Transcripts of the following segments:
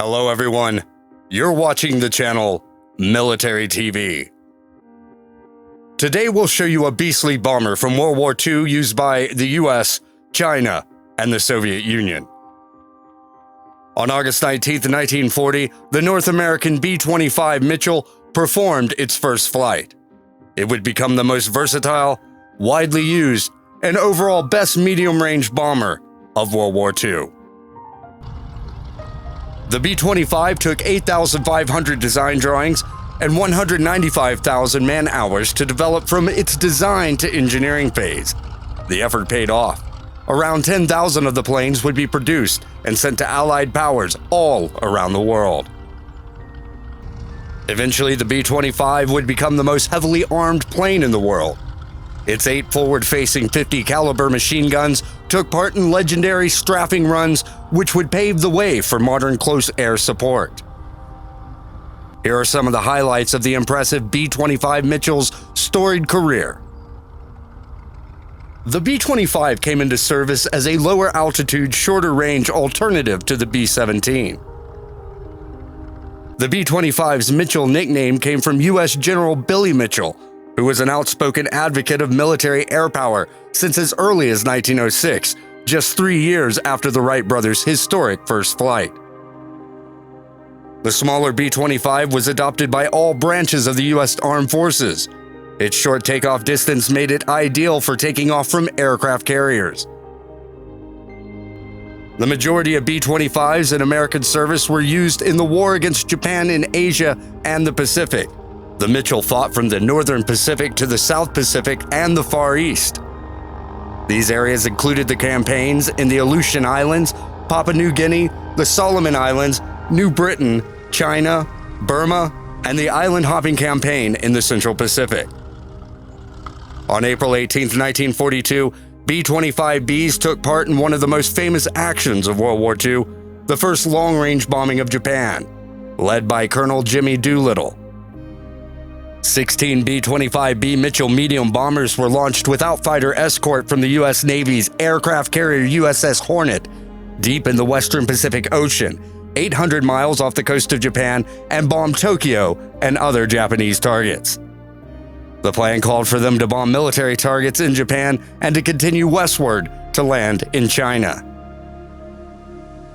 Hello everyone, you're watching the channel Military TV. Today we'll show you a beastly bomber from World War II used by the US, China, and the Soviet Union. On August 19, 1940, the North American B-25 Mitchell performed its first flight. It would become the most versatile, widely used, and overall best medium-range bomber of World War II. The B-25 took 8,500 design drawings and 195,000 man-hours to develop from its design to engineering phase. The effort paid off. Around 10,000 of the planes would be produced and sent to Allied powers all around the world. Eventually, the B-25 would become the most heavily armed plane in the world. Its 8 forward-facing 50 caliber machine guns took part in legendary strafing runs, which would pave the way for modern close air support. Here are some of the highlights of the impressive B-25 Mitchell's storied career. The B-25 came into service as a lower altitude, shorter range alternative to the B-17. The B-25's Mitchell nickname came from U.S. General Billy Mitchell, who was an outspoken advocate of military air power since as early as 1906, just 3 years after the Wright brothers' historic first flight. The smaller B-25 was adopted by all branches of the U.S. Armed Forces. Its short takeoff distance made it ideal for taking off from aircraft carriers. The majority of B-25s in American service were used in the war against Japan in Asia and the Pacific. The Mitchell fought from the Northern Pacific to the South Pacific and the Far East. These areas included the campaigns in the Aleutian Islands, Papua New Guinea, the Solomon Islands, New Britain, China, Burma, and the island-hopping campaign in the Central Pacific. On April 18, 1942, B-25Bs took part in one of the most famous actions of World War II, the first long-range bombing of Japan, led by Colonel Jimmy Doolittle. 16 B-25B Mitchell medium bombers were launched without fighter escort from the U.S. Navy's aircraft carrier USS Hornet deep in the western Pacific Ocean, 800 miles off the coast of Japan, and bombed Tokyo and other Japanese targets. The plan called for them to bomb military targets in Japan and to continue westward to land in China.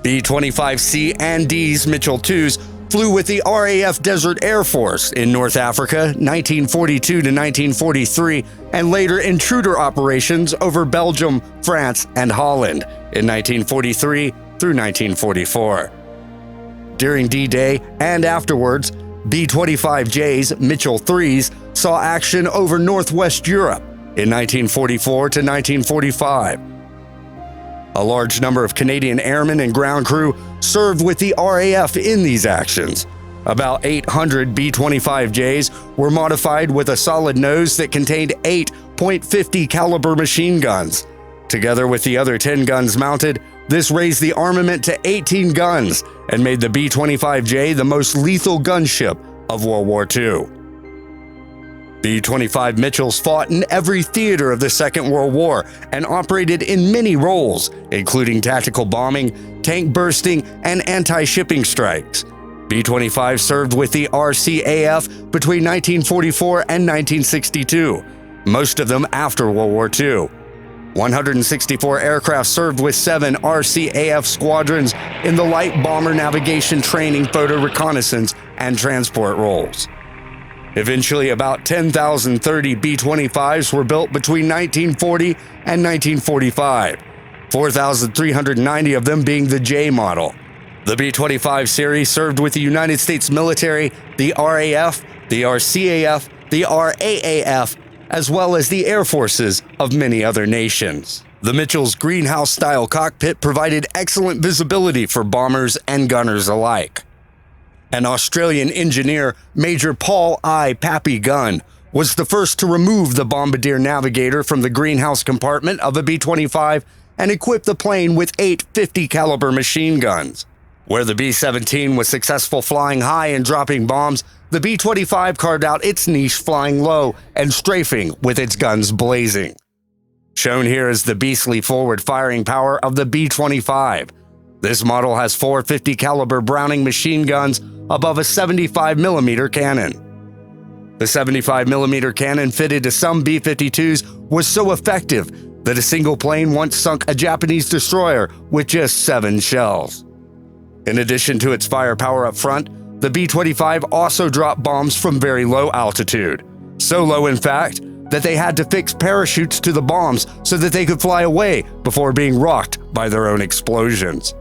B-25C and D's Mitchell IIs flew with the RAF Desert Air Force in North Africa 1942 to 1943, and later intruder operations over Belgium, France, and Holland in 1943 through 1944. During D-Day and afterwards, B-25J's Mitchell IIIs saw action over Northwest Europe in 1944 to 1945. A large number of Canadian airmen and ground crew served with the RAF in these actions. About 800 B-25Js were modified with a solid nose that contained 8 .50 caliber machine guns. Together with the other 10 guns mounted, this raised the armament to 18 guns and made the B-25J the most lethal gunship of World War II. B-25 Mitchells fought in every theater of the Second World War and operated in many roles, including tactical bombing, tank bursting, and anti-shipping strikes. B-25 served with the RCAF between 1944 and 1962, most of them after World War II. 164 aircraft served with 7 RCAF squadrons in the light bomber navigation, training, photo reconnaissance, and transport roles. Eventually, about 10,030 B-25s were built between 1940 and 1945, 4,390 of them being the J model. The B-25 series served with the United States military, the RAF, the RCAF, the RAAF, as well as the air forces of many other nations. The Mitchell's greenhouse-style cockpit provided excellent visibility for bombers and gunners alike. An Australian engineer, Major Paul I. Pappy Gunn, was the first to remove the bombardier navigator from the greenhouse compartment of a B-25 and equip the plane with 8 .50 caliber machine guns. Where the B-17 was successful flying high and dropping bombs, the B-25 carved out its niche flying low and strafing with its guns blazing. Shown here is the beastly forward firing power of the B-25. This model has 450 caliber Browning machine guns above a 75mm cannon. The 75mm cannon fitted to some B-52s was so effective that a single plane once sunk a Japanese destroyer with just 7 shells. In addition to its firepower up front, the B-25 also dropped bombs from very low altitude. So low, in fact, that they had to fix parachutes to the bombs so that they could fly away before being rocked by their own explosions.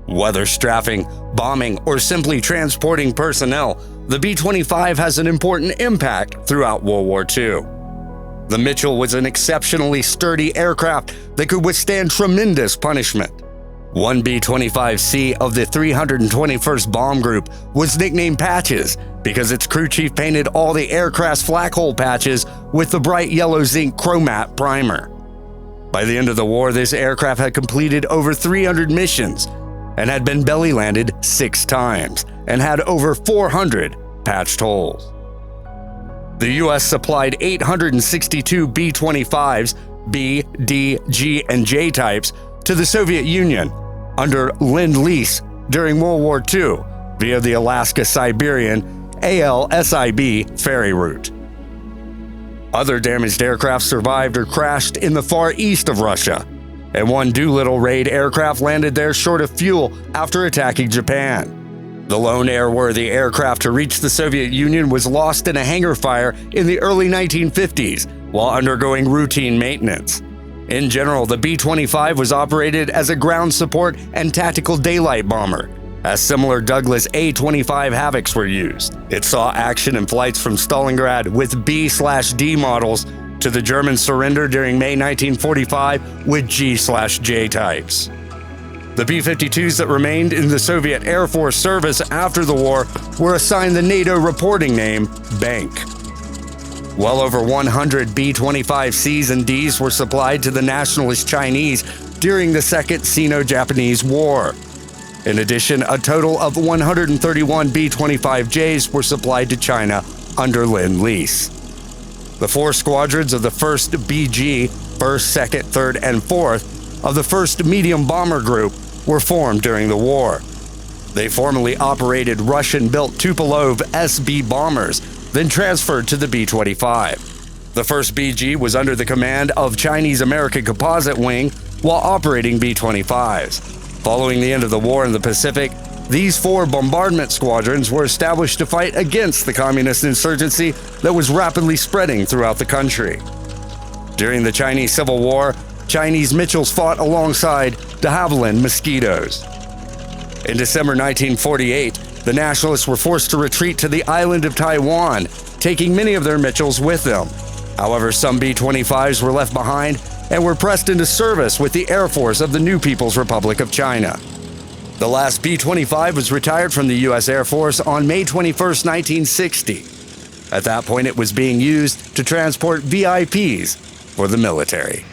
Whether strafing, bombing, or simply transporting personnel, the B-25 has an important impact throughout World War II. The Mitchell was an exceptionally sturdy aircraft that could withstand tremendous punishment. One B-25C of the 321st Bomb Group was nicknamed Patches because its crew chief painted all the aircraft's flak hole patches with the bright yellow zinc chromat primer. By the end of the war, this aircraft had completed over 300 missions and had been belly landed 6 times and had over 400 patched holes. The U.S. supplied 862 B-25s, B, D, G, and J types to the Soviet Union under Lend-Lease during World War II via the Alaska-Siberian ALSIB ferry route. Other damaged aircraft survived or crashed in the far east of Russia, and one Doolittle raid aircraft landed there short of fuel after attacking Japan. The lone airworthy aircraft to reach the Soviet Union was lost in a hangar fire in the early 1950s while undergoing routine maintenance. In general, the B-25 was operated as a ground support and tactical daylight bomber, as similar Douglas A-25 Havocs were used. It saw action in flights from Stalingrad with B/D models to the German surrender during May 1945 with G/J types. The B-52s that remained in the Soviet Air Force service after the war were assigned the NATO reporting name Bank. Well over 100 B-25Cs and Ds were supplied to the nationalist Chinese during the Second Sino-Japanese War. In addition, a total of 131 B-25Js were supplied to China under Lend-Lease. The 4 squadrons of the 1st BG, 1st, 2nd, 3rd, and 4th of the 1st Medium Bomber Group were formed during the war. They formerly operated Russian-built Tupolev SB bombers, then transferred to the B-25. The 1st BG was under the command of Chinese-American Composite Wing while operating B-25s. Following the end of the war in the Pacific, these 4 bombardment squadrons were established to fight against the communist insurgency that was rapidly spreading throughout the country. During the Chinese Civil War, Chinese Mitchells fought alongside de Havilland Mosquitoes. In December 1948, the nationalists were forced to retreat to the island of Taiwan, taking many of their Mitchells with them. However, some B-25s were left behind and were pressed into service with the Air Force of the New People's Republic of China. The last B-25 was retired from the U.S. Air Force on May 21, 1960. At that point, it was being used to transport VIPs for the military.